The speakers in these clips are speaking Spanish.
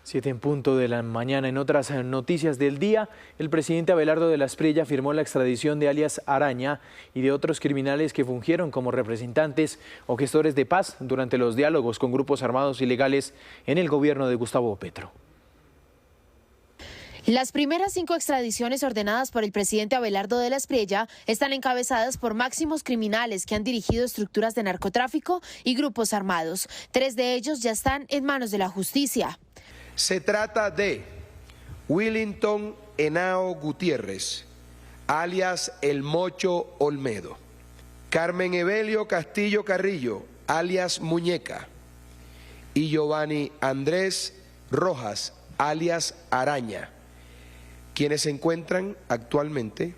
7 en punto de la mañana. En otras noticias del día, el presidente Abelardo de la Espriella firmó la extradición de alias Araña y de otros criminales que fungieron como representantes o gestores de paz durante los diálogos con grupos armados ilegales en el gobierno de Gustavo Petro. Las primeras 5 extradiciones ordenadas por el presidente Abelardo de la Espriella están encabezadas por máximos criminales que han dirigido estructuras de narcotráfico y grupos armados. 3 de ellos ya están en manos de la justicia. Se trata de Willington Henao Gutiérrez, alias El Mocho Olmedo, Carmen Evelio Castillo Carrillo, alias Muñeca, y Giovanni Andrés Rojas, alias Araña, quienes se encuentran actualmente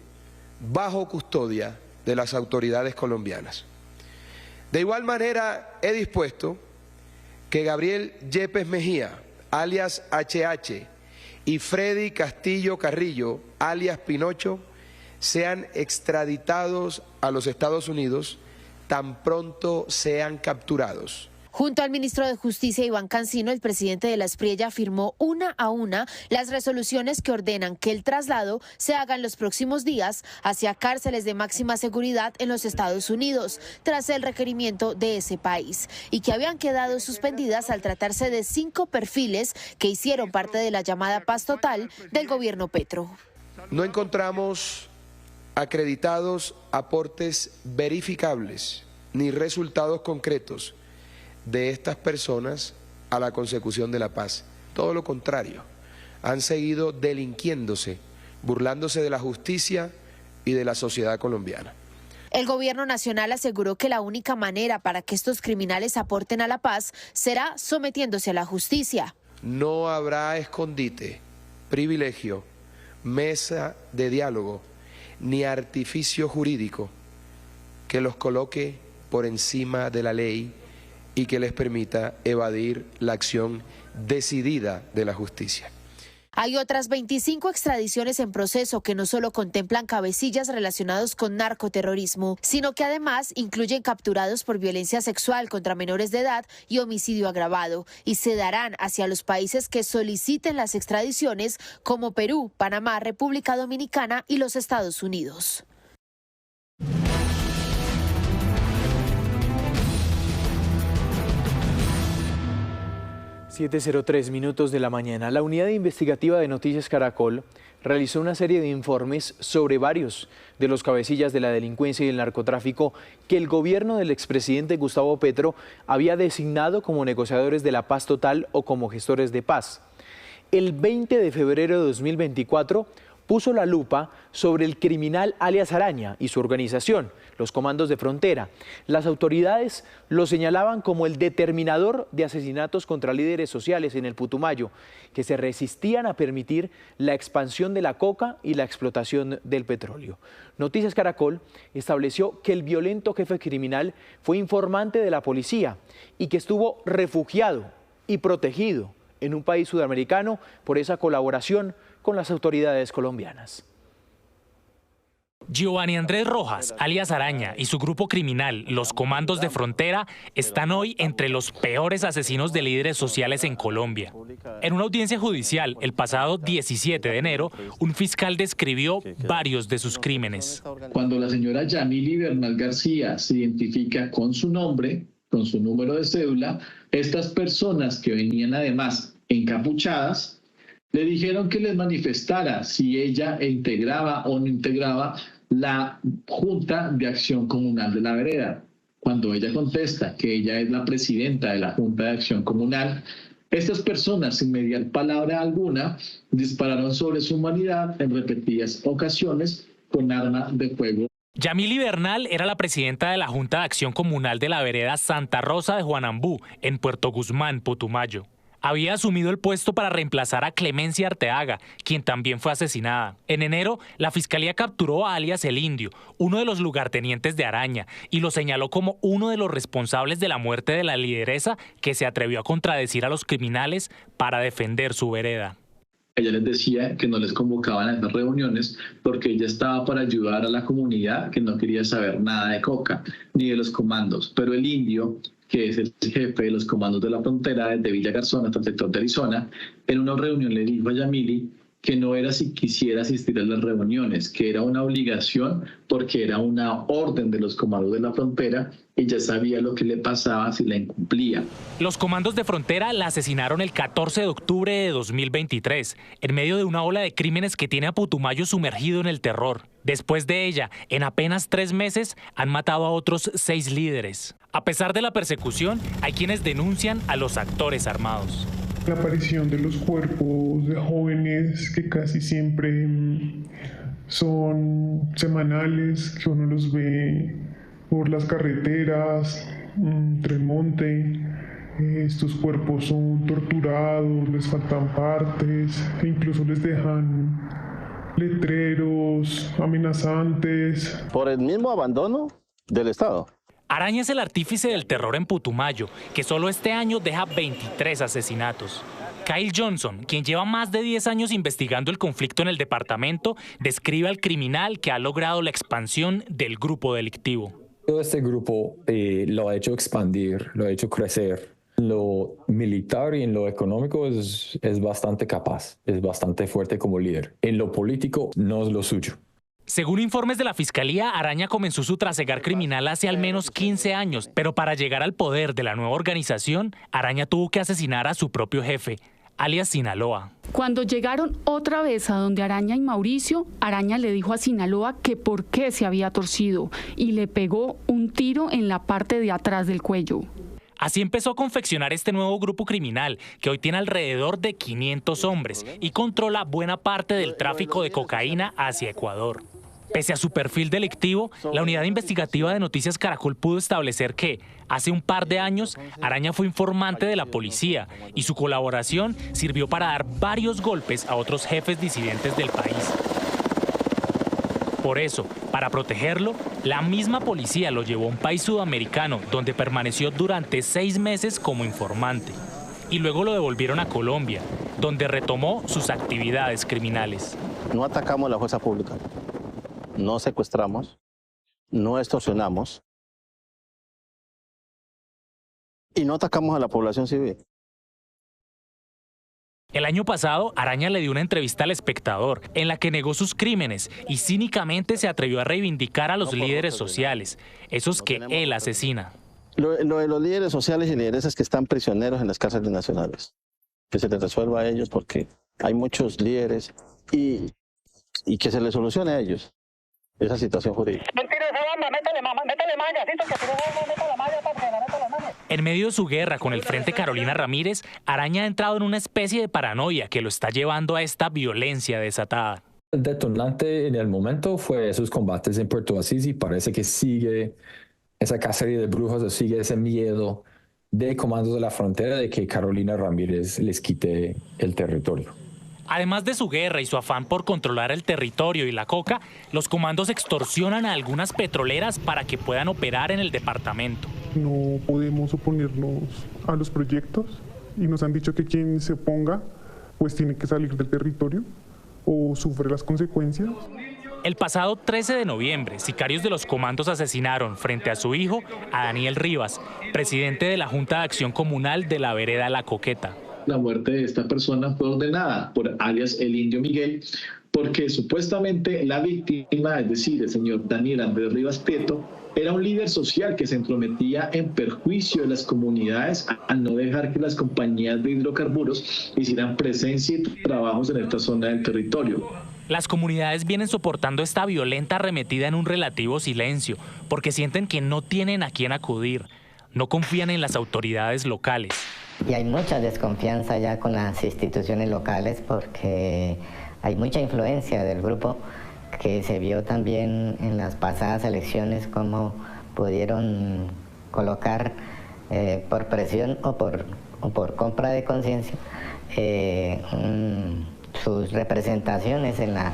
bajo custodia de las autoridades colombianas. De igual manera, he dispuesto que Gabriel Yepes Mejía, alias HH, y Freddy Castillo Carrillo, alias Pinocho, sean extraditados a los Estados Unidos tan pronto sean capturados. Junto al ministro de Justicia, Iván Cancino, el presidente de la Espriella firmó una a una las resoluciones que ordenan que el traslado se haga en los próximos días hacia cárceles de máxima seguridad en los Estados Unidos, tras el requerimiento de ese país, y que habían quedado suspendidas al tratarse de 5 perfiles que hicieron parte de la llamada paz total del gobierno Petro. No encontramos acreditados aportes verificables ni resultados concretos de estas personas a la consecución de la paz. Todo lo contrario, han seguido delinquiéndose, burlándose de la justicia y de la sociedad colombiana. El gobierno nacional aseguró que la única manera para que estos criminales aporten a la paz será sometiéndose a la justicia. No habrá escondite, privilegio, mesa de diálogo, ni artificio jurídico que los coloque por encima de la ley y que les permita evadir la acción decidida de la justicia. Hay otras 25 extradiciones en proceso que no solo contemplan cabecillas relacionados con narcoterrorismo, sino que además incluyen capturados por violencia sexual contra menores de edad y homicidio agravado, y se darán hacia los países que soliciten las extradiciones, como Perú, Panamá, República Dominicana y los Estados Unidos. 7:03 minutos de la mañana. La unidad investigativa de Noticias Caracol realizó una serie de informes sobre varios de los cabecillas de la delincuencia y el narcotráfico que el gobierno del expresidente Gustavo Petro había designado como negociadores de la paz total o como gestores de paz. El 20 de febrero de 2024 puso la lupa sobre el criminal alias Araña y su organización, los Comandos de Frontera. Las autoridades lo señalaban como el determinador de asesinatos contra líderes sociales en el Putumayo, que se resistían a permitir la expansión de la coca y la explotación del petróleo. Noticias Caracol estableció que el violento jefe criminal fue informante de la policía y que estuvo refugiado y protegido en un país sudamericano por esa colaboración con las autoridades colombianas. Giovanni Andrés Rojas, alias Araña, y su grupo criminal, los Comandos de Frontera, están hoy entre los peores asesinos de líderes sociales en Colombia. En una audiencia judicial, el pasado 17 de enero, un fiscal describió varios de sus crímenes. Cuando la señora Yamily Bernal García se identifica con su nombre, con su número de cédula, estas personas que venían además encapuchadas, le dijeron que les manifestara si ella integraba o no integraba la Junta de Acción Comunal de la Vereda. Cuando ella contesta que ella es la presidenta de la Junta de Acción Comunal, estas personas, sin mediar palabra alguna, dispararon sobre su humanidad en repetidas ocasiones con arma de fuego. Yamily Bernal era la presidenta de la Junta de Acción Comunal de la Vereda Santa Rosa de Juanambú, en Puerto Guzmán, Putumayo. Había asumido el puesto para reemplazar a Clemencia Arteaga, quien también fue asesinada. En enero, la fiscalía capturó a alias El Indio, uno de los lugartenientes de Araña, y lo señaló como uno de los responsables de la muerte de la lideresa que se atrevió a contradecir a los criminales para defender su vereda. Ella les decía que no les convocaban a esas reuniones porque ella estaba para ayudar a la comunidad que no quería saber nada de coca ni de los comandos. Pero el Indio, que es el jefe de los comandos de la frontera desde Villa Garzón hasta el sector de Arizona, en una reunión le dijo a Yamili que no era si quisiera asistir a las reuniones, que era una obligación porque era una orden de los comandos de la frontera y ya sabía lo que le pasaba si la incumplía. Los comandos de frontera la asesinaron el 14 de octubre de 2023, en medio de una ola de crímenes que tiene a Putumayo sumergido en el terror. Después de ella, en apenas 3 meses, han matado a otros 6 líderes. A pesar de la persecución, hay quienes denuncian a los actores armados. La aparición de los cuerpos de jóvenes que casi siempre son semanales, que uno los ve por las carreteras, entre el monte. Estos cuerpos son torturados, les faltan partes, e incluso les dejan letreros amenazantes. Por el mismo abandono del Estado. Araña es el artífice del terror en Putumayo, que solo este año deja 23 asesinatos. Kyle Johnson, quien lleva más de 10 años investigando el conflicto en el departamento, describe al criminal que ha logrado la expansión del grupo delictivo. Todo este grupo lo ha hecho expandir, lo ha hecho crecer. Lo militar y en lo económico es bastante capaz, es bastante fuerte como líder. En lo político no es lo suyo. Según informes de la Fiscalía, Araña comenzó su trasegar criminal hace al menos 15 años, pero para llegar al poder de la nueva organización, Araña tuvo que asesinar a su propio jefe, alias Sinaloa. Cuando llegaron otra vez a donde Araña y Mauricio, Araña le dijo a Sinaloa que por qué se había torcido y le pegó un tiro en la parte de atrás del cuello. Así empezó a confeccionar este nuevo grupo criminal, que hoy tiene alrededor de 500 hombres y controla buena parte del tráfico de cocaína hacia Ecuador. Pese a su perfil delictivo, la unidad investigativa de Noticias Caracol pudo establecer que, hace un par de años, Araña fue informante de la policía y su colaboración sirvió para dar varios golpes a otros jefes disidentes del país. Por eso, para protegerlo, la misma policía lo llevó a un país sudamericano donde permaneció durante 6 meses como informante. Y luego lo devolvieron a Colombia, donde retomó sus actividades criminales. No atacamos la fuerza pública, no secuestramos, no extorsionamos y no atacamos a la población civil. El año pasado, Araña le dio una entrevista al Espectador en la que negó sus crímenes y cínicamente se atrevió a reivindicar a los líderes sociales, esos que él asesina. Lo de los líderes sociales y lideresas que están prisioneros en las cárceles nacionales, que se les resuelva a ellos porque hay muchos líderes y que se les solucione a ellos esa situación jurídica. En medio de su guerra con el Frente Carolina Ramírez, Araña ha entrado en una especie de paranoia que lo está llevando a esta violencia desatada. El detonante en el momento fue esos combates en Puerto Asís y parece que sigue esa cacería de brujas o sigue ese miedo de comandos de la frontera de que Carolina Ramírez les quite el territorio. Además de su guerra y su afán por controlar el territorio y la coca, los comandos extorsionan a algunas petroleras para que puedan operar en el departamento. No podemos oponernos a los proyectos y nos han dicho que quien se oponga pues tiene que salir del territorio o sufre las consecuencias. El pasado 13 de noviembre, sicarios de los comandos asesinaron frente a su hijo a Daniel Rivas, presidente de la Junta de Acción Comunal de la vereda La Coqueta. La muerte de esta persona fue ordenada por alias el Indio Miguel, porque supuestamente la víctima, es decir, el señor Daniel Andrés Rivas Prieto, era un líder social que se entrometía en perjuicio de las comunidades al no dejar que las compañías de hidrocarburos hicieran presencia y trabajos en esta zona del territorio. Las comunidades vienen soportando esta violenta arremetida en un relativo silencio, porque sienten que no tienen a quién acudir, no confían en las autoridades locales. Y hay mucha desconfianza ya con las instituciones locales porque hay mucha influencia del grupo que se vio también en las pasadas elecciones cómo pudieron colocar por presión o por compra de conciencia sus representaciones en la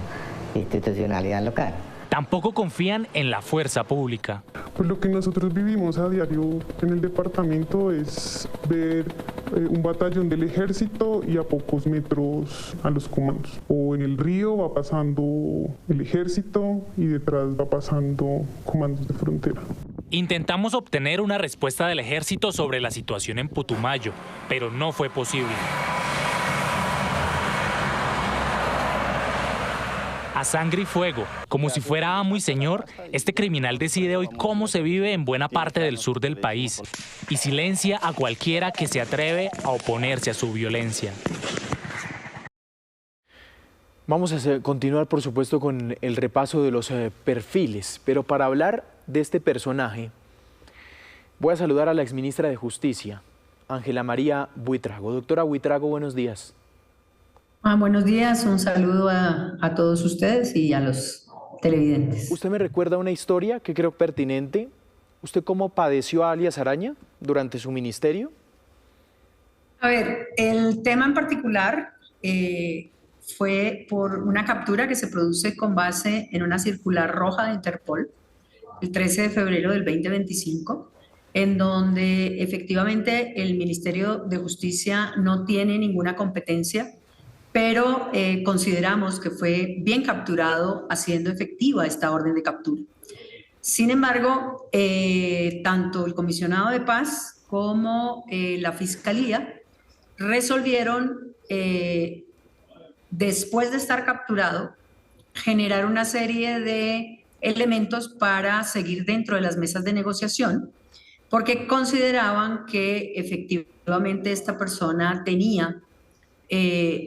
institucionalidad local. Tampoco confían en la fuerza pública. Pues lo que nosotros vivimos a diario en el departamento es ver un batallón del ejército y a pocos metros a los comandos. O en el río va pasando el ejército y detrás va pasando comandos de frontera. Intentamos obtener una respuesta del ejército sobre la situación en Putumayo, pero no fue posible. A sangre y fuego, como si fuera amo y señor, este criminal decide hoy cómo se vive en buena parte del sur del país y silencia a cualquiera que se atreve a oponerse a su violencia. Vamos a continuar, por supuesto, con el repaso de los perfiles, pero para hablar de este personaje, voy a saludar a la exministra de Justicia, Ángela María Buitrago. Doctora Buitrago, buenos días. Buenos días, un saludo a todos ustedes y a los televidentes. Usted me recuerda una historia que creo pertinente. ¿Usted cómo padeció a alias Araña durante su ministerio? A ver, el tema en particular fue por una captura que se produce con base en una circular roja de Interpol, el 13 de febrero del 2025, en donde efectivamente el Ministerio de Justicia no tiene ninguna competencia, pero consideramos que fue bien capturado haciendo efectiva esta orden de captura. Sin embargo, tanto el comisionado de paz como la Fiscalía resolvieron, después de estar capturado, generar una serie de elementos para seguir dentro de las mesas de negociación, porque consideraban que efectivamente esta persona tenía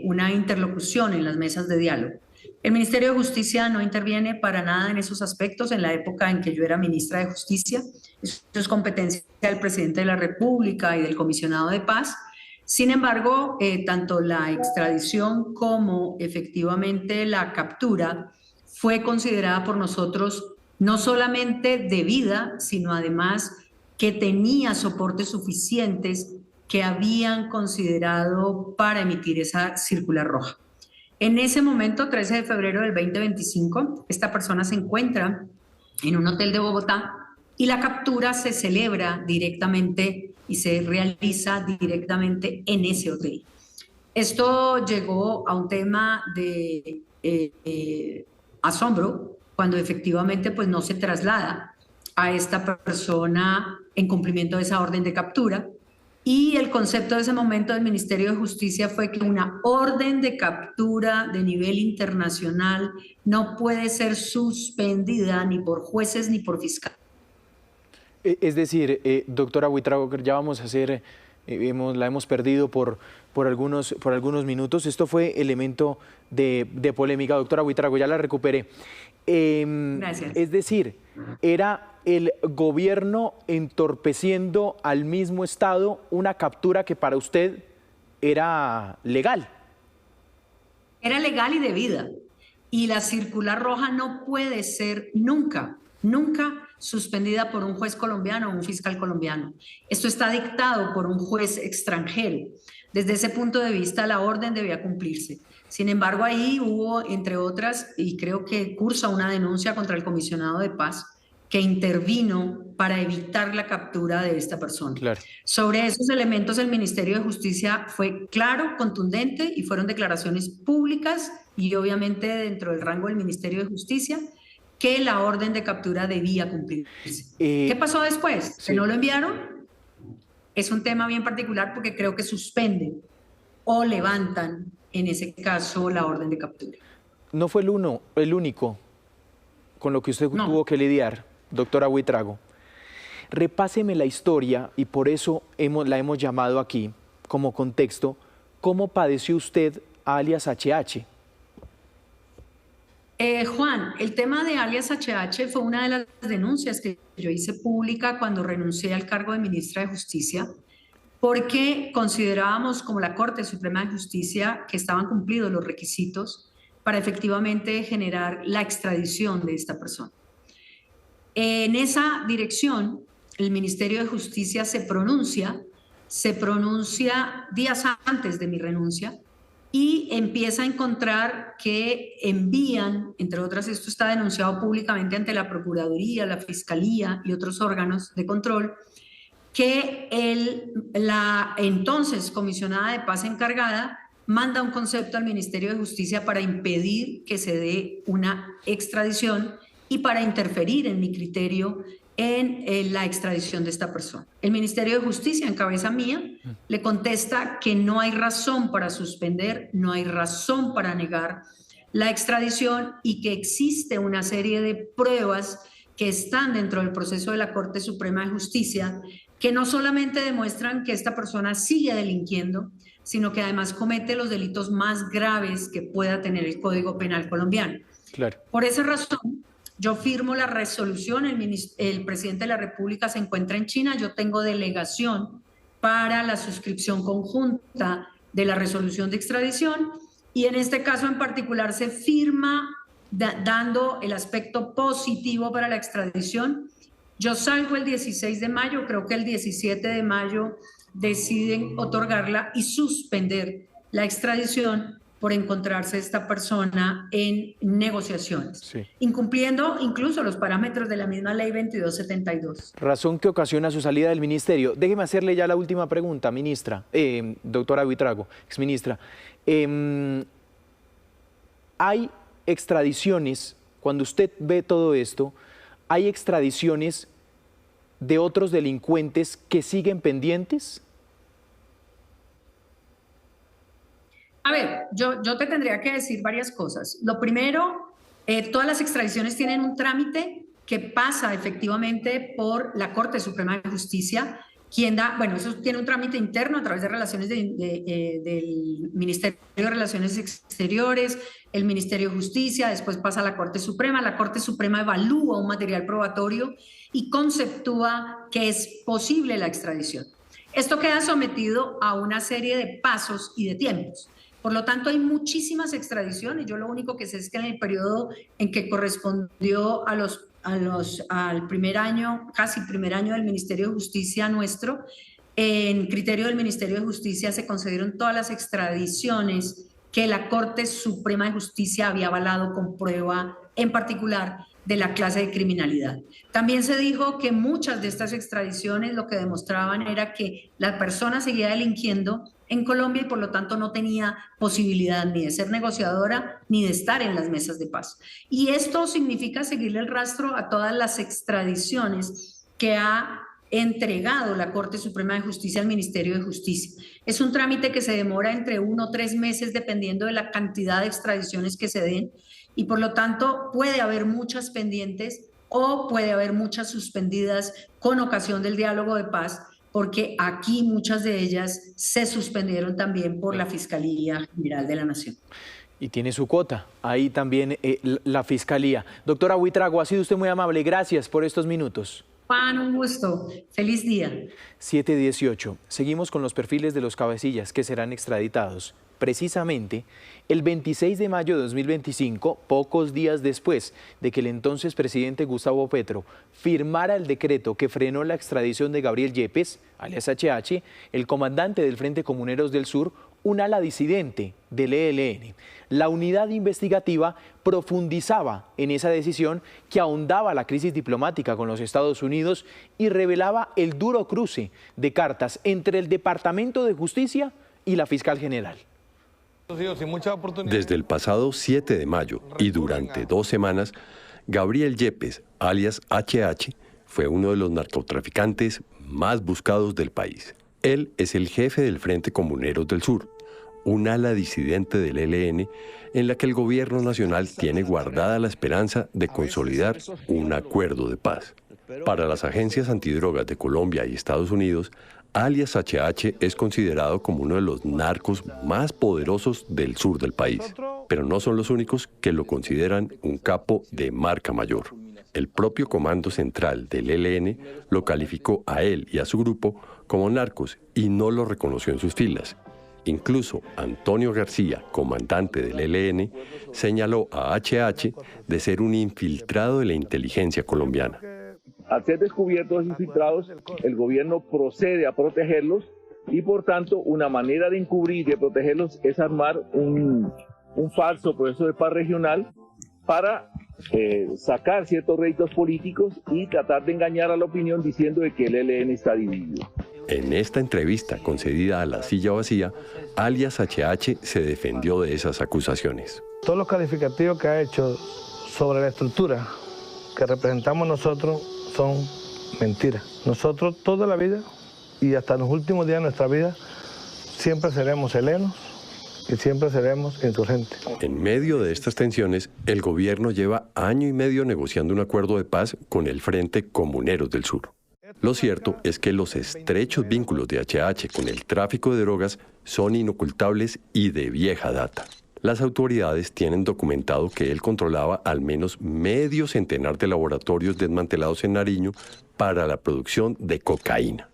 una interlocución en las mesas de diálogo. El Ministerio de Justicia no interviene para nada en esos aspectos en la época en que yo era ministra de Justicia. Eso es competencia del presidente de la República y del comisionado de paz. Sin embargo, tanto la extradición como efectivamente la captura fue considerada por nosotros no solamente debida, sino además que tenía soportes suficientes que habían considerado para emitir esa circular roja. En ese momento, 13 de febrero del 2025, esta persona se encuentra en un hotel de Bogotá y la captura se celebra directamente y se realiza directamente en ese hotel. Esto llegó a un tema de asombro cuando efectivamente pues, no se traslada a esta persona en cumplimiento de esa orden de captura. Y el concepto de ese momento del Ministerio de Justicia fue que una orden de captura de nivel internacional no puede ser suspendida ni por jueces ni por fiscales. Es decir, doctora Buitrago, ya vamos a hacer, la hemos perdido por algunos minutos. Esto fue elemento de polémica. Doctora Buitrago, ya la recuperé. Gracias. Es decir, era el gobierno entorpeciendo al mismo Estado una captura que para usted era legal. Era legal y debida. Y la circular roja no puede ser nunca suspendida por un juez colombiano o un fiscal colombiano. Esto está dictado por un juez extranjero. Desde ese punto de vista, la orden debía cumplirse. Sin embargo, ahí hubo, entre otras, y creo que cursa una denuncia contra el comisionado de paz, que intervino para evitar la captura de esta persona. Claro. Sobre esos elementos, el Ministerio de Justicia fue claro, contundente, y fueron declaraciones públicas y obviamente dentro del rango del Ministerio de Justicia, que la orden de captura debía cumplirse. ¿Qué pasó después? Sí. ¿Que no lo enviaron? Es un tema bien particular porque creo que suspenden o levantan, en ese caso, la orden de captura. No fue el único con lo que usted tuvo que lidiar, doctora Buitrago. Repáseme la historia, y por eso la hemos llamado aquí como contexto. ¿Cómo padeció usted a alias HH? Juan, el tema de alias HH fue una de las denuncias que yo hice pública cuando renuncié al cargo de ministra de Justicia, porque considerábamos como la Corte Suprema de Justicia que estaban cumplidos los requisitos para efectivamente generar la extradición de esta persona. En esa dirección, el Ministerio de Justicia se pronuncia días antes de mi renuncia y empieza a encontrar que envían, entre otras, esto está denunciado públicamente ante la Procuraduría, la Fiscalía y otros órganos de control, que la entonces comisionada de paz encargada manda un concepto al Ministerio de Justicia para impedir que se dé una extradición y para interferir en mi criterio en la extradición de esta persona. El Ministerio de Justicia, en cabeza mía, le contesta que no hay razón para suspender, no hay razón para negar la extradición y que existe una serie de pruebas que están dentro del proceso de la Corte Suprema de Justicia que no solamente demuestran que esta persona sigue delinquiendo, sino que además comete los delitos más graves que pueda tener el Código Penal colombiano. Claro. Por esa razón, yo firmo la resolución, el presidente de la República se encuentra en China, yo tengo delegación para la suscripción conjunta de la resolución de extradición y en este caso en particular se firma dando el aspecto positivo para la extradición. Yo salgo el 16 de mayo, creo que el 17 de mayo deciden otorgarla y suspender la extradición por encontrarse esta persona en negociaciones, sí, incumpliendo incluso los parámetros de la misma ley 2272. Razón que ocasiona su salida del ministerio. Déjeme hacerle ya la última pregunta, ministra, doctora Buitrago, exministra. Hay extradiciones, cuando usted ve todo esto, ¿hay extradiciones de otros delincuentes que siguen pendientes? A ver, yo te tendría que decir varias cosas. Lo primero, todas las extradiciones tienen un trámite que pasa efectivamente por la Corte Suprema de Justicia, quien da, bueno, eso tiene un trámite interno a través de relaciones del Ministerio de Relaciones Exteriores, el Ministerio de Justicia, después pasa a la Corte Suprema evalúa un material probatorio y conceptúa que es posible la extradición. Esto queda sometido a una serie de pasos y de tiempos. Por lo tanto, hay muchísimas extradiciones. Yo lo único que sé es que en el periodo en que correspondió al primer año, casi primer año del Ministerio de Justicia nuestro, en criterio del Ministerio de Justicia se concedieron todas las extradiciones que la Corte Suprema de Justicia había avalado con prueba, en particular, de la clase de criminalidad. También se dijo que muchas de estas extradiciones lo que demostraban era que la persona seguía delinquiendo en Colombia y por lo tanto no tenía posibilidad ni de ser negociadora ni de estar en las mesas de paz. Y esto significa seguirle el rastro a todas las extradiciones que ha entregado la Corte Suprema de Justicia al Ministerio de Justicia. Es un trámite que se demora entre 1 o 3 meses dependiendo de la cantidad de extradiciones que se den y por lo tanto puede haber muchas pendientes o puede haber muchas suspendidas con ocasión del diálogo de paz, porque aquí muchas de ellas se suspendieron también por la Fiscalía General de la Nación. Y tiene su cuota, ahí también la Fiscalía. Doctora Buitrago, ha sido usted muy amable, gracias por estos minutos. Juan, un gusto, feliz día. 7:18, seguimos con los perfiles de los cabecillas que serán extraditados. Precisamente, el 26 de mayo de 2025, pocos días después de que el entonces presidente Gustavo Petro firmara el decreto que frenó la extradición de Gabriel Yepes, alias HH, el comandante del Frente Comuneros del Sur, un ala disidente del ELN. La unidad investigativa profundizaba en esa decisión que ahondaba la crisis diplomática con los Estados Unidos y revelaba el duro cruce de cartas entre el Departamento de Justicia y la Fiscal General. Desde el pasado 7 de mayo y durante 2 semanas, Gabriel Yepes, alias HH, fue uno de los narcotraficantes más buscados del país. Él es el jefe del Frente Comuneros del Sur, un ala disidente del ELN en la que el gobierno nacional tiene guardada la esperanza de consolidar un acuerdo de paz. Para las agencias antidrogas de Colombia y Estados Unidos, alias HH es considerado como uno de los narcos más poderosos del sur del país, pero no son los únicos que lo consideran un capo de marca mayor. El propio Comando Central del ELN lo calificó a él y a su grupo como narcos y no lo reconoció en sus filas. Incluso Antonio García, comandante del ELN, señaló a HH de ser un infiltrado de la inteligencia colombiana. Al ser descubiertos los infiltrados, el gobierno procede a protegerlos y por tanto una manera de encubrir y de protegerlos es armar un falso proceso de paz regional para sacar ciertos réditos políticos y tratar de engañar a la opinión diciendo de que el ELN está dividido. En esta entrevista concedida a La Silla Vacía, alias HH se defendió de esas acusaciones. Todos los calificativos que ha hecho sobre la estructura que representamos nosotros son mentira. Nosotros toda la vida y hasta los últimos días de nuestra vida siempre seremos helenos y siempre seremos insurgentes. En medio de estas tensiones, el gobierno lleva año y medio negociando un acuerdo de paz con el Frente Comuneros del Sur. Lo cierto es que los estrechos vínculos de HH con el tráfico de drogas son inocultables y de vieja data. Las autoridades tienen documentado que él controlaba al menos medio centenar de laboratorios desmantelados en Nariño para la producción de cocaína.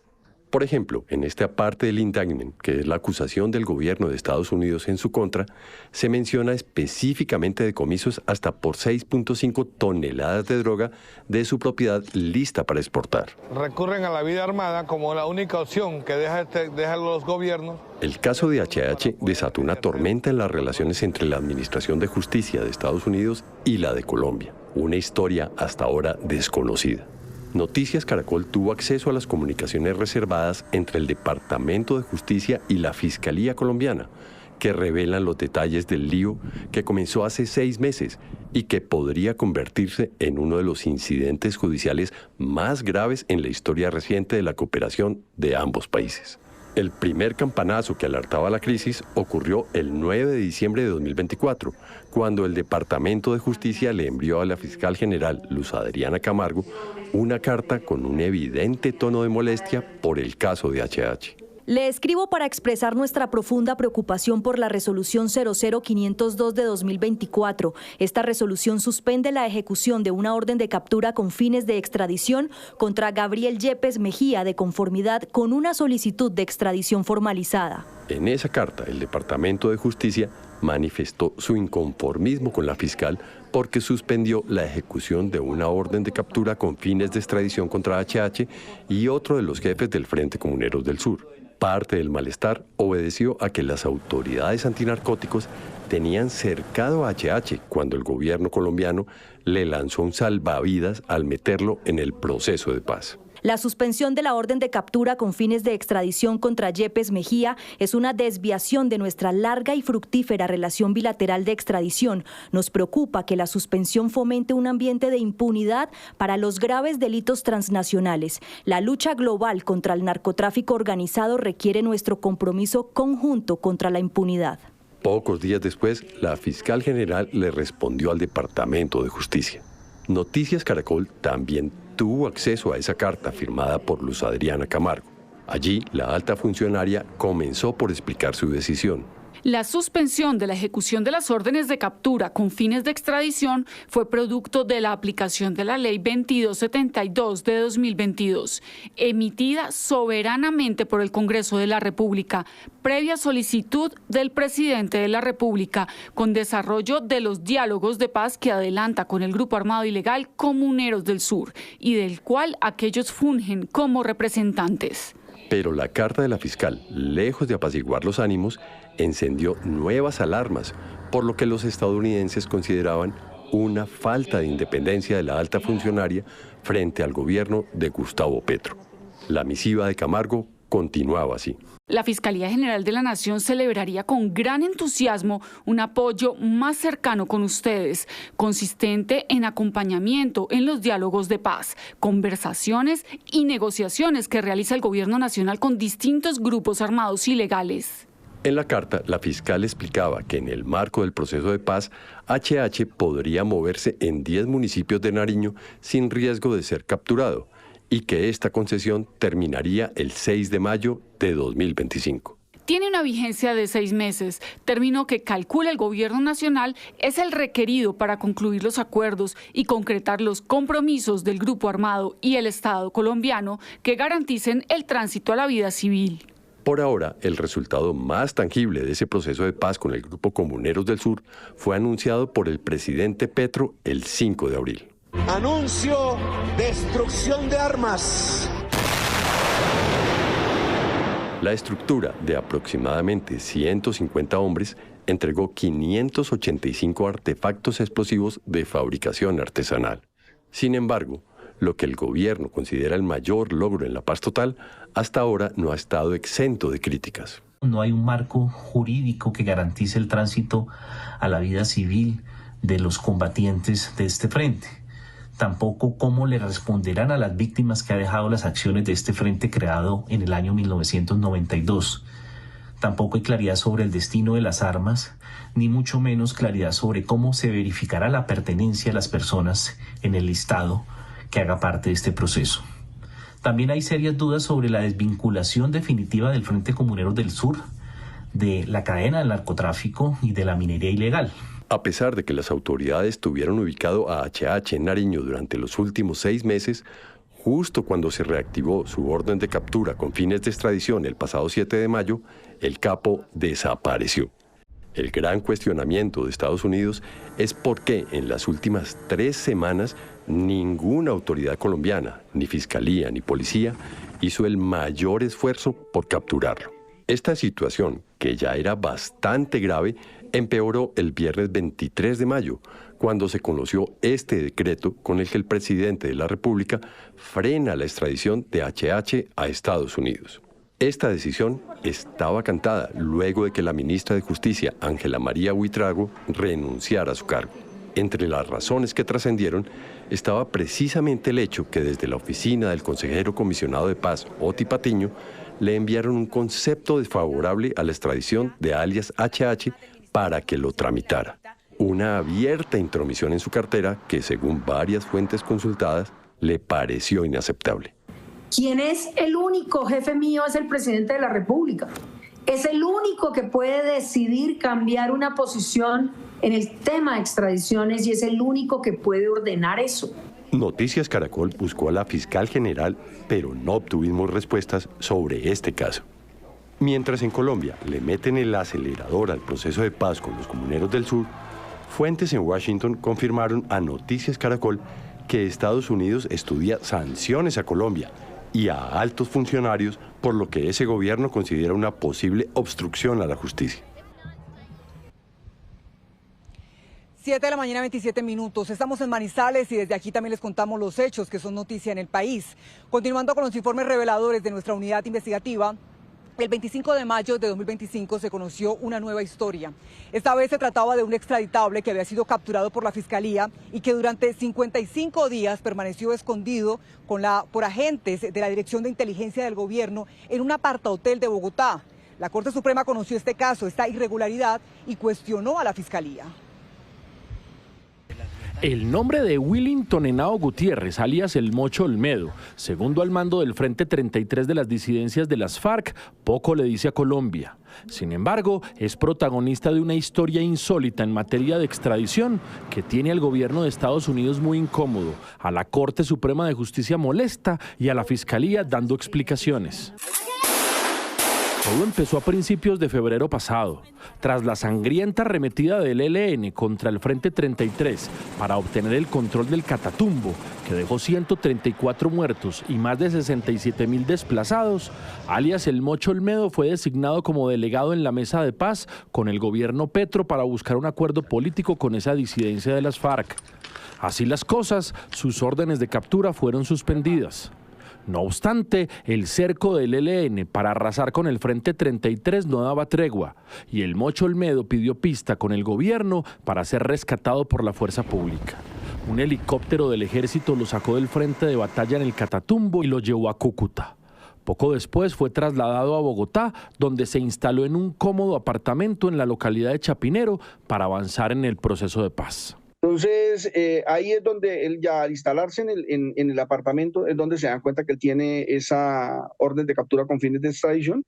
Por ejemplo, en esta parte del indictment, que es la acusación del gobierno de Estados Unidos en su contra, se menciona específicamente decomisos hasta por 6.5 toneladas de droga de su propiedad lista para exportar. Recurren a la vida armada como la única opción que dejan los gobiernos. El caso de HH desató una tormenta en las relaciones entre la Administración de Justicia de Estados Unidos y la de Colombia, una historia hasta ahora desconocida. Noticias Caracol tuvo acceso a las comunicaciones reservadas entre el Departamento de Justicia y la Fiscalía colombiana, que revelan los detalles del lío que comenzó hace 6 meses y que podría convertirse en uno de los incidentes judiciales más graves en la historia reciente de la cooperación de ambos países. El primer campanazo que alertaba la crisis ocurrió el 9 de diciembre de 2024, cuando el Departamento de Justicia le envió a la fiscal general Luz Adriana Camargo una carta con un evidente tono de molestia por el caso de HH. Le escribo para expresar nuestra profunda preocupación por la resolución 00502 de 2024. Esta resolución suspende la ejecución de una orden de captura con fines de extradición contra Gabriel Yepes Mejía de conformidad con una solicitud de extradición formalizada. En esa carta, el Departamento de Justicia manifestó su inconformismo con la fiscal porque suspendió la ejecución de una orden de captura con fines de extradición contra HH y otro de los jefes del Frente Comuneros del Sur. Parte del malestar obedeció a que las autoridades antinarcóticos tenían cercado a HH cuando el gobierno colombiano le lanzó un salvavidas al meterlo en el proceso de paz. La suspensión de la orden de captura con fines de extradición contra Yepes Mejía es una desviación de nuestra larga y fructífera relación bilateral de extradición. Nos preocupa que la suspensión fomente un ambiente de impunidad para los graves delitos transnacionales. La lucha global contra el narcotráfico organizado requiere nuestro compromiso conjunto contra la impunidad. Pocos días después, la fiscal general le respondió al Departamento de Justicia. Noticias Caracol también tuvo acceso a esa carta firmada por Luz Adriana Camargo. Allí, la alta funcionaria comenzó por explicar su decisión. La suspensión de la ejecución de las órdenes de captura con fines de extradición fue producto de la aplicación de la Ley 2272 de 2022, emitida soberanamente por el Congreso de la República, previa solicitud del presidente de la República, con desarrollo de los diálogos de paz que adelanta con el grupo armado ilegal Comuneros del Sur y del cual aquellos fungen como representantes. Pero la carta de la fiscal, lejos de apaciguar los ánimos, encendió nuevas alarmas, por lo que los estadounidenses consideraban una falta de independencia de la alta funcionaria frente al gobierno de Gustavo Petro. La misiva de Camargo continuaba así. La Fiscalía General de la Nación celebraría con gran entusiasmo un apoyo más cercano con ustedes, consistente en acompañamiento en los diálogos de paz, conversaciones y negociaciones que realiza el Gobierno Nacional con distintos grupos armados ilegales. En la carta, la fiscal explicaba que en el marco del proceso de paz, HH podría moverse en 10 municipios de Nariño sin riesgo de ser capturado, y que esta concesión terminaría el 6 de mayo de 2025. Tiene una vigencia de 6 meses, término que calcula el Gobierno Nacional es el requerido para concluir los acuerdos y concretar los compromisos del Grupo Armado y el Estado colombiano que garanticen el tránsito a la vida civil. Por ahora, el resultado más tangible de ese proceso de paz con el Grupo Comuneros del Sur fue anunciado por el presidente Petro el 5 de abril. Anuncio destrucción de armas. La estructura de aproximadamente 150 hombres entregó 585 artefactos explosivos de fabricación artesanal. Sin embargo, lo que el gobierno considera el mayor logro en la paz total, hasta ahora no ha estado exento de críticas. No hay un marco jurídico que garantice el tránsito a la vida civil de los combatientes de este frente. tampoco cómo le responderán a las víctimas que ha dejado las acciones de este frente creado en el año 1992. Tampoco hay claridad sobre el destino de las armas, ni mucho menos claridad sobre cómo se verificará la pertenencia de las personas en el listado que haga parte de este proceso. También hay serias dudas sobre la desvinculación definitiva del Frente Comuneros del Sur, de la cadena del narcotráfico y de la minería ilegal. A pesar de que las autoridades tuvieron ubicado a HH en Nariño durante los últimos 6 meses, justo cuando se reactivó su orden de captura con fines de extradición el pasado 7 de mayo, el capo desapareció. El gran cuestionamiento de Estados Unidos es por qué en las últimas 3 semanas ninguna autoridad colombiana, ni fiscalía ni policía, hizo el mayor esfuerzo por capturarlo. Esta situación, que ya era bastante grave, empeoró el viernes 23 de mayo, cuando se conoció este decreto con el que el presidente de la República frena la extradición de HH a Estados Unidos. Esta decisión estaba cantada luego de que la ministra de Justicia, Ángela María Buitrago, renunciara a su cargo. Entre las razones que trascendieron estaba precisamente el hecho que desde la oficina del consejero comisionado de paz, Oti Patiño, le enviaron un concepto desfavorable a la extradición de alias HH para que lo tramitara. Una abierta intromisión en su cartera que, según varias fuentes consultadas, le pareció inaceptable. Quien es el único jefe mío es el presidente de la República. Es el único que puede decidir cambiar una posición en el tema de extradiciones y es el único que puede ordenar eso. Noticias Caracol buscó a la fiscal general, pero no obtuvimos respuestas sobre este caso. Mientras en Colombia le meten el acelerador al proceso de paz con los comuneros del sur, fuentes en Washington confirmaron a Noticias Caracol que Estados Unidos estudia sanciones a Colombia y a altos funcionarios por lo que ese gobierno considera una posible obstrucción a la justicia. 7 de la mañana, 27 minutos. Estamos en Manizales y desde aquí también les contamos los hechos que son noticia en el país. Continuando con los informes reveladores de nuestra unidad investigativa, el 25 de mayo de 2025 se conoció una nueva historia. Esta vez se trataba de un extraditable que había sido capturado por la Fiscalía y que durante 55 días permaneció escondido por agentes de la Dirección de Inteligencia del Gobierno en un apartahotel de Bogotá. La Corte Suprema conoció este caso, esta irregularidad, y cuestionó a la Fiscalía. El nombre de Willington Henao Gutiérrez, alias El Mocho Olmedo, segundo al mando del Frente 33 de las disidencias de las FARC, poco le dice a Colombia. Sin embargo, es protagonista de una historia insólita en materia de extradición que tiene al gobierno de Estados Unidos muy incómodo, a la Corte Suprema de Justicia molesta y a la Fiscalía dando explicaciones. Todo empezó a principios de febrero pasado, tras la sangrienta arremetida del ELN contra el Frente 33 para obtener el control del Catatumbo, que dejó 134 muertos y más de 67.000 desplazados. Alias El Mocho Olmedo fue designado como delegado en la mesa de paz con el gobierno Petro para buscar un acuerdo político con esa disidencia de las FARC. Así las cosas, sus órdenes de captura fueron suspendidas. No obstante, el cerco del ELN para arrasar con el Frente 33 no daba tregua y el Mocho Olmedo pidió pista con el gobierno para ser rescatado por la fuerza pública. Un helicóptero del ejército lo sacó del frente de batalla en el Catatumbo y lo llevó a Cúcuta. Poco después fue trasladado a Bogotá, donde se instaló en un cómodo apartamento en la localidad de Chapinero para avanzar en el proceso de paz. Entonces, ahí es donde él ya al instalarse en el apartamento es donde se dan cuenta que él tiene esa orden de captura con fines de extradición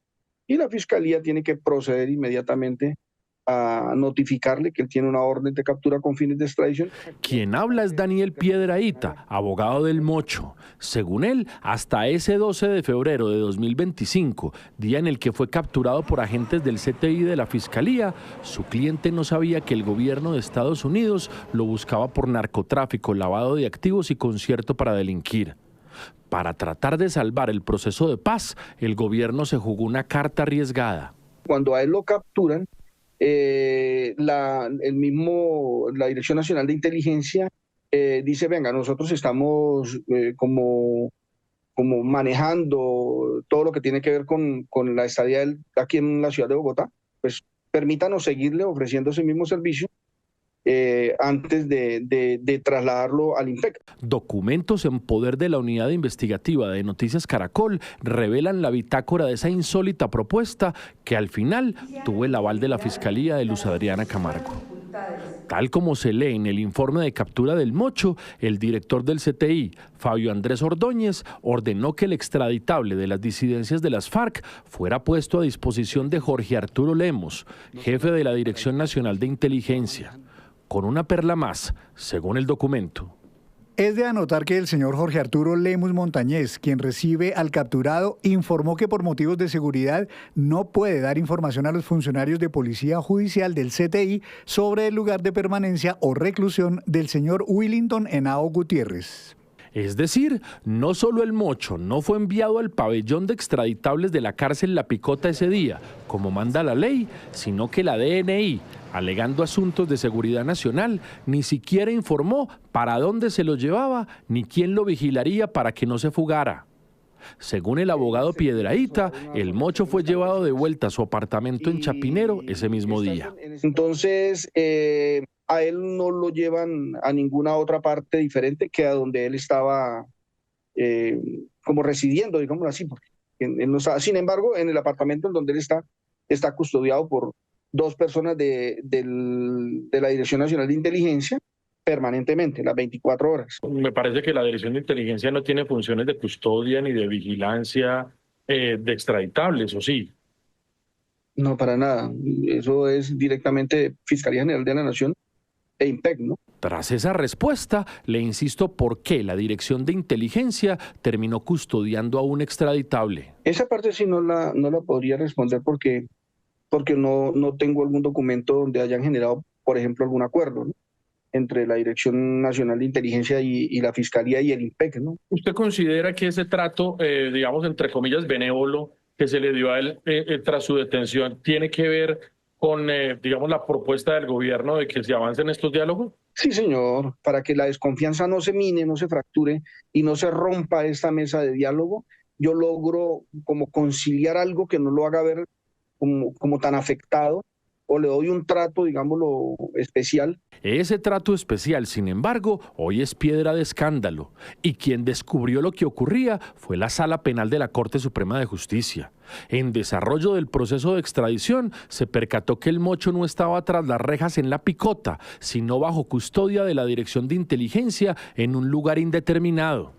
y la Fiscalía tiene que proceder inmediatamente a notificarle que él tiene una orden de captura con fines de extradición. Quien habla es Daniel Piedrahita, abogado del Mocho. Según él, hasta ese 12 de febrero de 2025, día en el que fue capturado por agentes del CTI de la Fiscalía, su cliente no sabía que el gobierno de Estados Unidos lo buscaba por narcotráfico, lavado de activos y concierto para delinquir. Para tratar de salvar el proceso de paz, el gobierno se jugó una carta arriesgada. Cuando a él lo capturan, la Dirección Nacional de Inteligencia dice, venga, nosotros estamos como manejando todo lo que tiene que ver con la estadía aquí en la ciudad de Bogotá, pues permítanos seguirle ofreciendo ese mismo servicio antes de trasladarlo al INPEC. Documentos en poder de la unidad investigativa de Noticias Caracol revelan la bitácora de esa insólita propuesta que al final tuvo el aval de la Fiscalía de Luz Adriana Camargo. Tal como se lee en el informe de captura del Mocho, el director del CTI, Fabio Andrés Ordóñez, ordenó que el extraditable de las disidencias de las FARC fuera puesto a disposición de Jorge Arturo Lemos, jefe de la Dirección Nacional de Inteligencia, con una perla más, según el documento. Es de anotar que el señor Jorge Arturo Lemos Montañez, quien recibe al capturado, informó que por motivos de seguridad no puede dar información a los funcionarios de Policía Judicial del CTI sobre el lugar de permanencia o reclusión del señor Willington Henao Gutiérrez. Es decir, no solo el Mocho no fue enviado al pabellón de extraditables de la cárcel La Picota ese día, como manda la ley, sino que la DNI, alegando asuntos de seguridad nacional, ni siquiera informó para dónde se lo llevaba ni quién lo vigilaría para que no se fugara. Según el abogado Piedrahita, el Mocho fue llevado de vuelta a su apartamento en Chapinero ese mismo día. Entonces, a él no lo llevan a ninguna otra parte diferente que a donde él estaba como residiendo, digámoslo así, porque él no estaba. Sin embargo, en el apartamento en donde él está custodiado por dos personas de la Dirección Nacional de Inteligencia permanentemente, las 24 horas. Me parece que la Dirección de Inteligencia no tiene funciones de custodia ni de vigilancia de extraditables, ¿o sí? No, para nada. Eso es directamente Fiscalía General de la Nación e INPEC, ¿no? Tras esa respuesta, le insisto por qué la Dirección de Inteligencia terminó custodiando a un extraditable. Esa parte sí no la podría responder porque no tengo algún documento donde hayan generado, por ejemplo, algún acuerdo, ¿no?, entre la Dirección Nacional de Inteligencia y la Fiscalía y el INPEC, ¿no? ¿Usted considera que ese trato, digamos, entre comillas, benévolo que se le dio a él tras su detención tiene que ver con, digamos, la propuesta del gobierno de que se avance en estos diálogos? Sí, señor. Para que la desconfianza no se mine, no se fracture y no se rompa esta mesa de diálogo, yo logro como conciliar algo que no lo haga ver como tan afectado, o le doy un trato, digámoslo, especial. Ese trato especial, sin embargo, hoy es piedra de escándalo, y quien descubrió lo que ocurría fue la Sala Penal de la Corte Suprema de Justicia. En desarrollo del proceso de extradición, se percató que el Mocho no estaba tras las rejas en La Picota, sino bajo custodia de la Dirección de Inteligencia en un lugar indeterminado.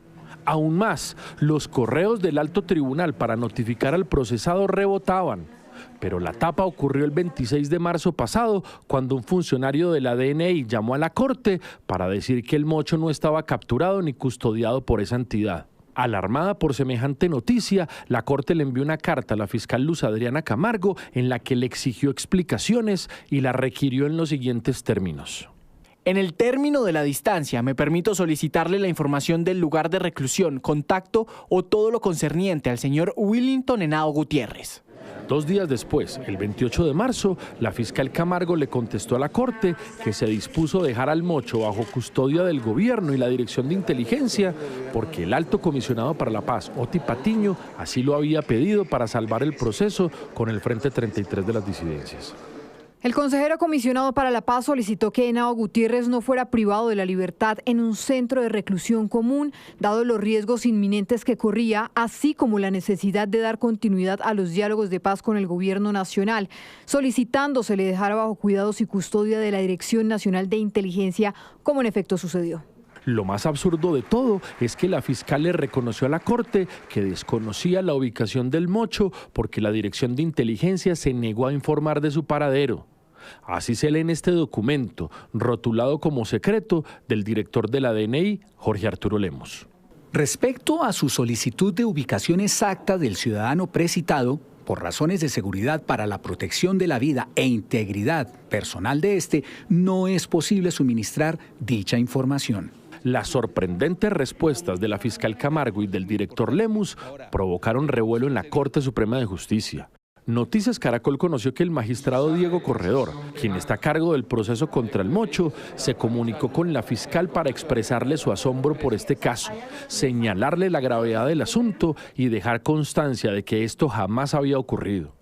Aún más, los correos del alto tribunal para notificar al procesado rebotaban. Pero la tapa ocurrió el 26 de marzo pasado, cuando un funcionario de la DNI llamó a la Corte para decir que el Mocho no estaba capturado ni custodiado por esa entidad. Alarmada por semejante noticia, la Corte le envió una carta a la fiscal Luz Adriana Camargo en la que le exigió explicaciones y la requirió en los siguientes términos. En el término de la distancia, me permito solicitarle la información del lugar de reclusión, contacto o todo lo concerniente al señor Willington Henao Gutiérrez. 2 días después, el 28 de marzo, la fiscal Camargo le contestó a la Corte que se dispuso a dejar al Mocho bajo custodia del gobierno y la Dirección de Inteligencia porque el alto comisionado para la paz, Oti Patiño, así lo había pedido para salvar el proceso con el Frente 33 de las disidencias. El consejero comisionado para la paz solicitó que Henao Gutiérrez no fuera privado de la libertad en un centro de reclusión común, dado los riesgos inminentes que corría, así como la necesidad de dar continuidad a los diálogos de paz con el gobierno nacional, solicitando se le dejara bajo cuidados y custodia de la Dirección Nacional de Inteligencia, como en efecto sucedió. Lo más absurdo de todo es que la fiscal le reconoció a la Corte que desconocía la ubicación del Mocho porque la Dirección de Inteligencia se negó a informar de su paradero. Así se lee en este documento, rotulado como secreto, del director de la DNI, Jorge Arturo Lemos. Respecto a su solicitud de ubicación exacta del ciudadano precitado, por razones de seguridad para la protección de la vida e integridad personal de este, no es posible suministrar dicha información. Las sorprendentes respuestas de la fiscal Camargo y del director Lemos provocaron revuelo en la Corte Suprema de Justicia. Noticias Caracol conoció que el magistrado Diego Corredor, quien está a cargo del proceso contra el Mocho, se comunicó con la fiscal para expresarle su asombro por este caso, señalarle la gravedad del asunto y dejar constancia de que esto jamás había ocurrido.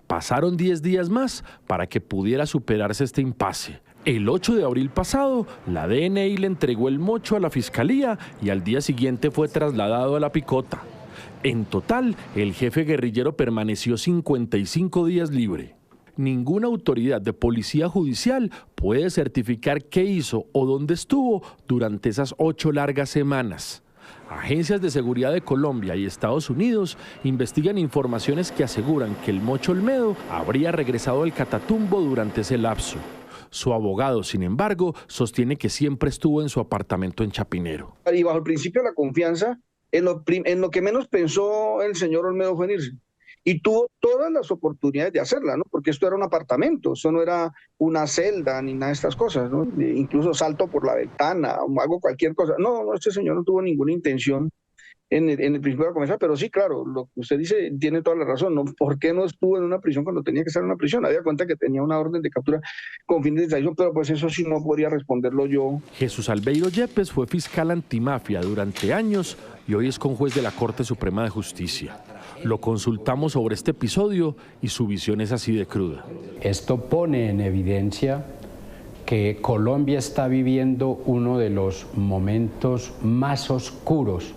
Pasaron 10 días más para que pudiera superarse este impasse. El 8 de abril pasado, la DNI le entregó el mocho a la Fiscalía y al día siguiente fue trasladado a la picota. En total, el jefe guerrillero permaneció 55 días libre. Ninguna autoridad de policía judicial puede certificar qué hizo o dónde estuvo durante esas 8 largas semanas. Agencias de seguridad de Colombia y Estados Unidos investigan informaciones que aseguran que el Mocho Olmedo habría regresado al Catatumbo durante ese lapso. Su abogado, sin embargo, sostiene que siempre estuvo en su apartamento en Chapinero. Y bajo el principio de la confianza, en lo que menos pensó el señor Olmedo fue en irse. Y tuvo todas las oportunidades de hacerla, ¿no? Porque esto era un apartamento, eso no era una celda ni nada de estas cosas, ¿no? Incluso salto por la ventana, o hago cualquier cosa. No, este señor no tuvo ninguna intención en el principio de la confianza, pero sí, claro, lo que usted dice tiene toda la razón, ¿no? ¿Por qué no estuvo en una prisión cuando tenía que estar en una prisión? Había cuenta que tenía una orden de captura con fines de extradición, pero pues eso sí no podría responderlo yo. Jesús Albeiro Yepes fue fiscal antimafia durante años y hoy es conjuez de la Corte Suprema de Justicia. Lo consultamos sobre este episodio y su visión es así de cruda. Esto pone en evidencia que Colombia está viviendo uno de los momentos más oscuros,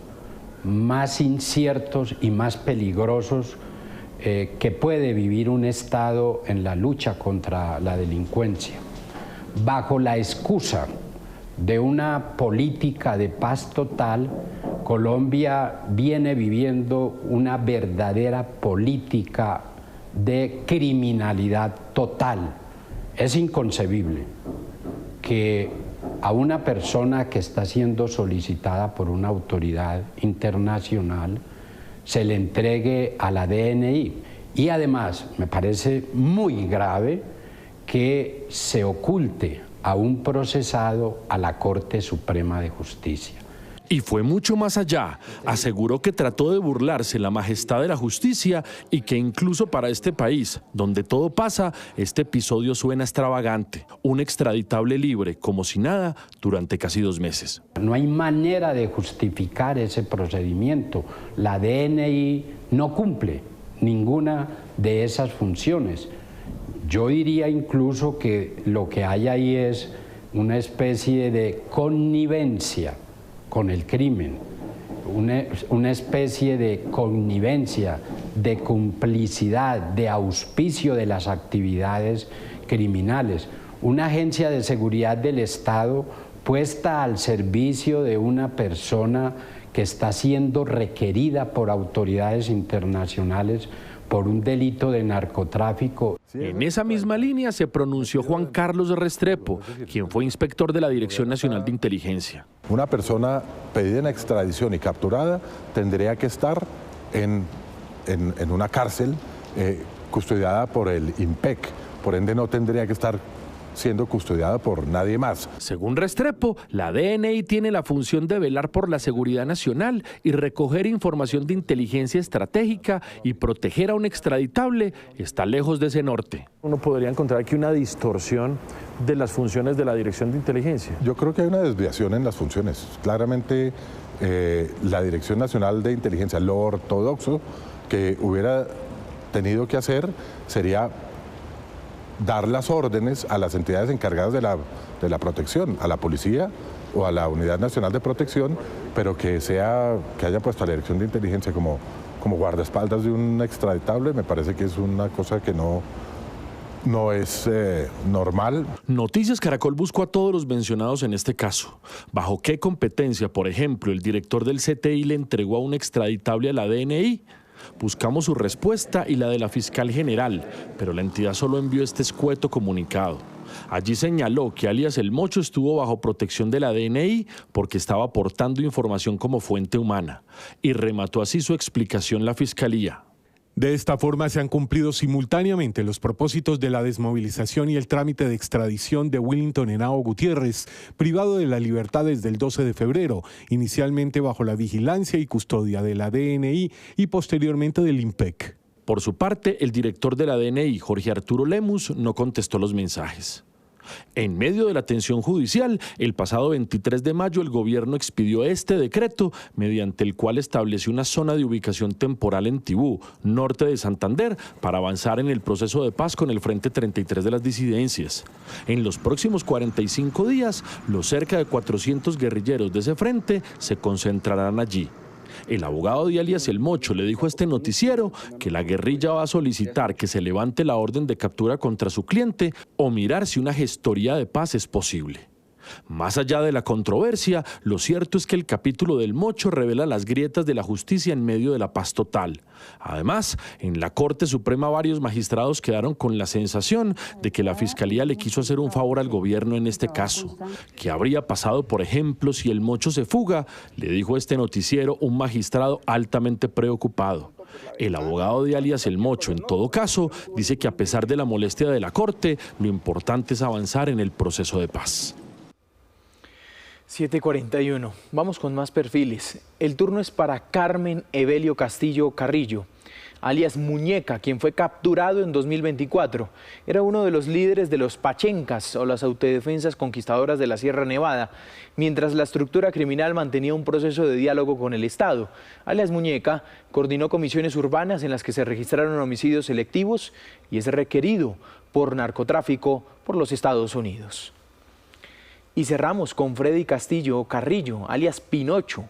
más inciertos y más peligrosos que puede vivir un Estado en la lucha contra la delincuencia. Bajo la excusa de una política de paz total, Colombia viene viviendo una verdadera política de criminalidad total. Es inconcebible que a una persona que está siendo solicitada por una autoridad internacional se le entregue a la DNI. Y además, me parece muy grave que se oculte a un procesado a la Corte Suprema de Justicia. Y fue mucho más allá. Aseguró que trató de burlarse la majestad de la justicia y que incluso para este país, donde todo pasa, este episodio suena extravagante. Un extraditable libre, como si nada, durante casi 2 meses. No hay manera de justificar ese procedimiento. La DNI no cumple ninguna de esas funciones. Yo diría incluso que lo que hay ahí es una especie de connivencia con el crimen, una especie de connivencia, de complicidad, de auspicio de las actividades criminales. Una agencia de seguridad del Estado puesta al servicio de una persona que está siendo requerida por autoridades internacionales por un delito de narcotráfico. En esa misma línea se pronunció Juan Carlos Restrepo, quien fue inspector de la Dirección Nacional de Inteligencia. Una persona pedida en extradición y capturada tendría que estar en una cárcel custodiada por el INPEC, por ende no tendría que estar siendo custodiada por nadie más. Según Restrepo, la DNI tiene la función de velar por la seguridad nacional y recoger información de inteligencia estratégica y proteger a un extraditable está lejos de ese norte. Uno podría encontrar aquí una distorsión de las funciones de la Dirección de Inteligencia. Yo creo que hay una desviación en las funciones. Claramente la Dirección Nacional de Inteligencia, lo ortodoxo que hubiera tenido que hacer sería dar las órdenes a las entidades encargadas de la protección, a la policía o a la Unidad Nacional de Protección, pero que haya puesto a la Dirección de Inteligencia como guardaespaldas de un extraditable, me parece que es una cosa que no es normal. Noticias Caracol buscó a todos los mencionados en este caso. ¿Bajo qué competencia, por ejemplo, el director del CTI le entregó a un extraditable a la DNI? Buscamos su respuesta y la de la fiscal general, pero la entidad solo envió este escueto comunicado. Allí señaló que alias El Mocho estuvo bajo protección de la DNI porque estaba aportando información como fuente humana, y remató así su explicación la fiscalía. De esta forma se han cumplido simultáneamente los propósitos de la desmovilización y el trámite de extradición de Willington Henao Gutiérrez, privado de la libertad desde el 12 de febrero, inicialmente bajo la vigilancia y custodia de la DNI y posteriormente del INPEC. Por su parte, el director de la DNI, Jorge Arturo Lemus, no contestó los mensajes. En medio de la tensión judicial, el pasado 23 de mayo el gobierno expidió este decreto mediante el cual estableció una zona de ubicación temporal en Tibú, norte de Santander, para avanzar en el proceso de paz con el Frente 33 de las disidencias. En los próximos 45 días, los cerca de 400 guerrilleros de ese frente se concentrarán allí. El abogado de alias El Mocho le dijo a este noticiero que la guerrilla va a solicitar que se levante la orden de captura contra su cliente o mirar si una gestoría de paz es posible. Más allá de la controversia, lo cierto es que el capítulo del Mocho revela las grietas de la justicia en medio de la paz total. Además, en la Corte Suprema varios magistrados quedaron con la sensación de que la Fiscalía le quiso hacer un favor al gobierno en este caso. ¿Qué habría pasado, por ejemplo, si el Mocho se fuga?, le dijo a este noticiero un magistrado altamente preocupado. El abogado de alias El Mocho, en todo caso, dice que a pesar de la molestia de la Corte, lo importante es avanzar en el proceso de paz. 7:41. Vamos con más perfiles. El turno es para Carmen Evelio Castillo Carrillo, alias Muñeca, quien fue capturado en 2024. Era uno de los líderes de los Pachencas o las autodefensas conquistadoras de la Sierra Nevada, mientras la estructura criminal mantenía un proceso de diálogo con el Estado. Alias Muñeca coordinó comisiones urbanas en las que se registraron homicidios selectivos y es requerido por narcotráfico por los Estados Unidos. Y cerramos con Freddy Castillo Carrillo, alias Pinocho,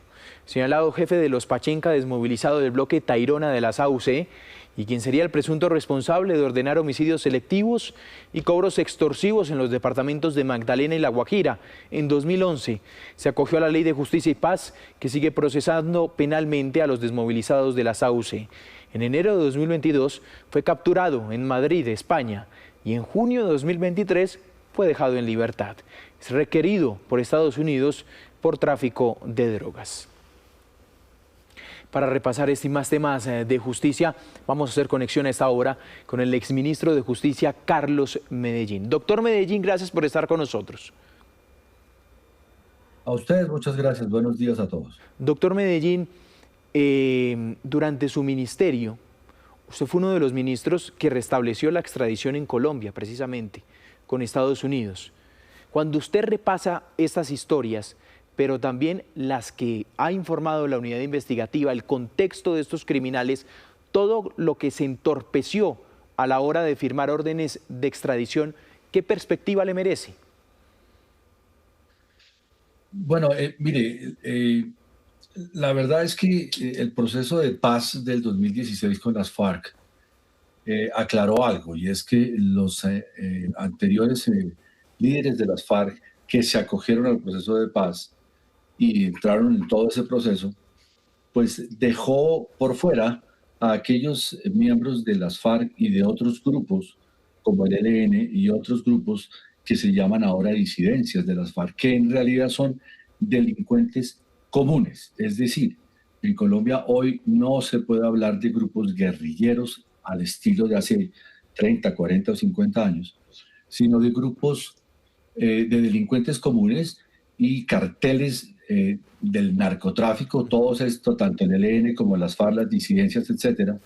señalado jefe de los Pachenca desmovilizado del bloque Tayrona de la SAUC y quien sería el presunto responsable de ordenar homicidios selectivos y cobros extorsivos en los departamentos de Magdalena y La Guajira. En 2011 se acogió a la Ley de Justicia y Paz que sigue procesando penalmente a los desmovilizados de la SAUC. En enero de 2022 fue capturado en Madrid, España, y en junio de 2023 fue dejado en libertad. Es requerido por Estados Unidos por tráfico de drogas. Para repasar este y más temas de justicia, vamos a hacer conexión a esta hora con el exministro de Justicia, Carlos Medellín. Doctor Medellín, gracias por estar con nosotros. A ustedes, muchas gracias. Buenos días a todos. Doctor Medellín, durante su ministerio, usted fue uno de los ministros que restableció la extradición en Colombia, precisamente, con Estados Unidos. Cuando usted repasa estas historias, pero también las que ha informado la unidad investigativa, el contexto de estos criminales, todo lo que se entorpeció a la hora de firmar órdenes de extradición, ¿qué perspectiva le merece? Bueno, mire, la verdad es que el proceso de paz del 2016 con las FARC aclaró algo, y es que los anteriores líderes de las FARC que se acogieron al proceso de paz y entraron en todo ese proceso, pues dejó por fuera a aquellos miembros de las FARC y de otros grupos, como el ELN y otros grupos que se llaman ahora disidencias de las FARC, que en realidad son delincuentes comunes. Es decir, en Colombia hoy no se puede hablar de grupos guerrilleros al estilo de hace 30, 40 o 50 años, sino de grupos de delincuentes comunes y carteles del narcotráfico. Todos esto, tanto el ELN como las FARC, las disidencias, etcétera,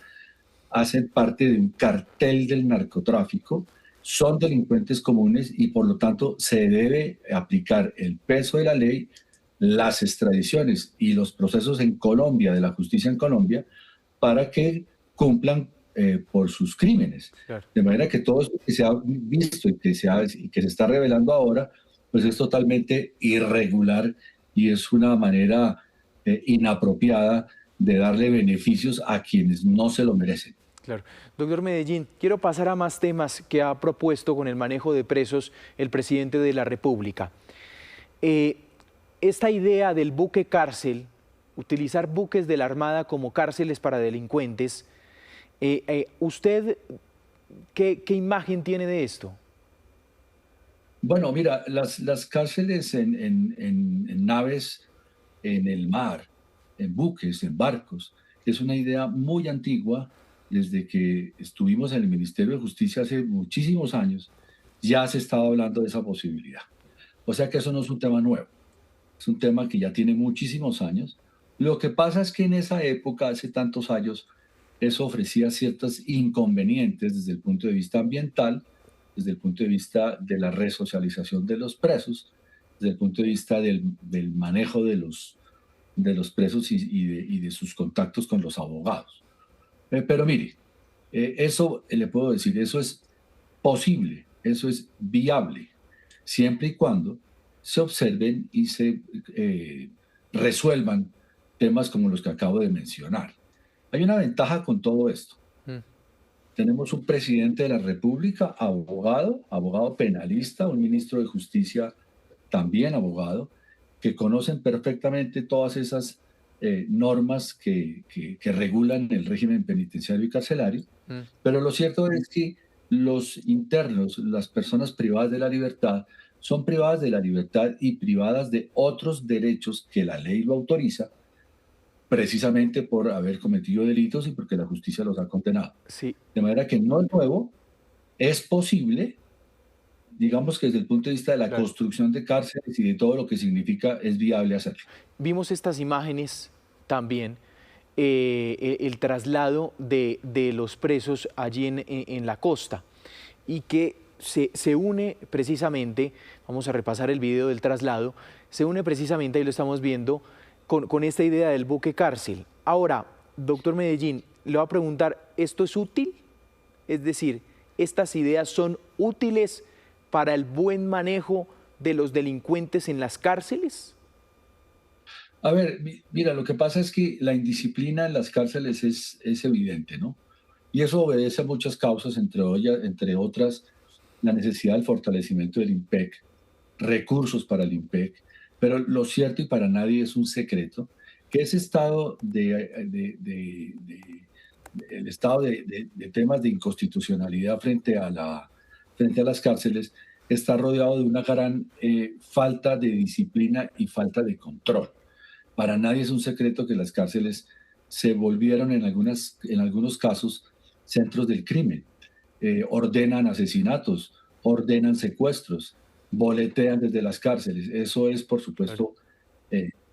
hacen parte de un cartel del narcotráfico, son delincuentes comunes y por lo tanto se debe aplicar el peso de la ley, las extradiciones y los procesos en Colombia, de la justicia en Colombia, para que cumplan por sus crímenes. Claro. De manera que todo esto que se ha visto y que se está revelando ahora, pues es totalmente irregular y es una manera inapropiada de darle beneficios a quienes no se lo merecen. Claro. Doctor Medellín, quiero pasar a más temas que ha propuesto con el manejo de presos el presidente de la República. Esta idea del buque cárcel, utilizar buques de la Armada como cárceles para delincuentes, ¿usted qué imagen tiene de esto? Bueno, mira, las cárceles en naves, en el mar, en buques, en barcos, es una idea muy antigua. Desde que estuvimos en el Ministerio de Justicia hace muchísimos años, ya se estaba hablando de esa posibilidad. O sea que eso no es un tema nuevo, es un tema que ya tiene muchísimos años. Lo que pasa es que en esa época, hace tantos años, eso ofrecía ciertos inconvenientes desde el punto de vista ambiental desde el punto de vista de la resocialización de los presos, desde el punto de vista del manejo de los presos y de sus contactos con los abogados. Pero mire, eso le puedo decir, eso es posible, eso es viable, siempre y cuando se observen y se resuelvan temas como los que acabo de mencionar. Hay una ventaja con todo esto. Tenemos un presidente de la República, abogado penalista, un ministro de Justicia también abogado, que conocen perfectamente todas esas normas que regulan el régimen penitenciario y carcelario, pero lo cierto es que los internos, las personas privadas de la libertad, son privadas de la libertad y privadas de otros derechos que la ley lo autoriza, precisamente por haber cometido delitos y porque la justicia los ha condenado. Sí. De manera que no es nuevo, es posible, digamos que desde el punto de vista de la construcción de cárceles y de todo lo que significa, es viable hacerlo. Vimos estas imágenes también, el traslado de los presos allí en la costa, y que se une precisamente, vamos a repasar el video del traslado, se une precisamente, ahí lo estamos viendo, con esta idea del buque cárcel. Ahora, doctor Medellín, le voy a preguntar, ¿esto es útil? Es decir, ¿estas ideas son útiles para el buen manejo de los delincuentes en las cárceles? A ver, mira, lo que pasa es que la indisciplina en las cárceles es evidente, ¿no? Y eso obedece a muchas causas, entre otras, la necesidad del fortalecimiento del INPEC, recursos para el INPEC, pero lo cierto y para nadie es un secreto que ese estado de temas de inconstitucionalidad frente a las cárceles está rodeado de una gran falta de disciplina y falta de control. Para nadie es un secreto que las cárceles se volvieron en algunos casos centros del crimen. Ordenan asesinatos, ordenan secuestros, boletean desde las cárceles. Eso es, por supuesto,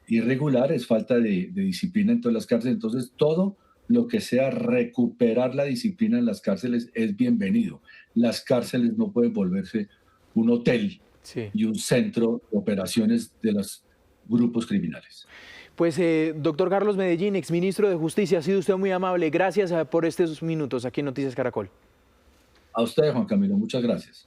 irregular, es falta de disciplina en todas las cárceles. Entonces, todo lo que sea recuperar la disciplina en las cárceles es bienvenido. Las cárceles no pueden volverse un hotel y un centro de operaciones de los grupos criminales. Pues, doctor Carlos Medellín, exministro de Justicia, ha sido usted muy amable. Gracias por estos minutos aquí en Noticias Caracol. A usted, Juan Camilo, muchas gracias.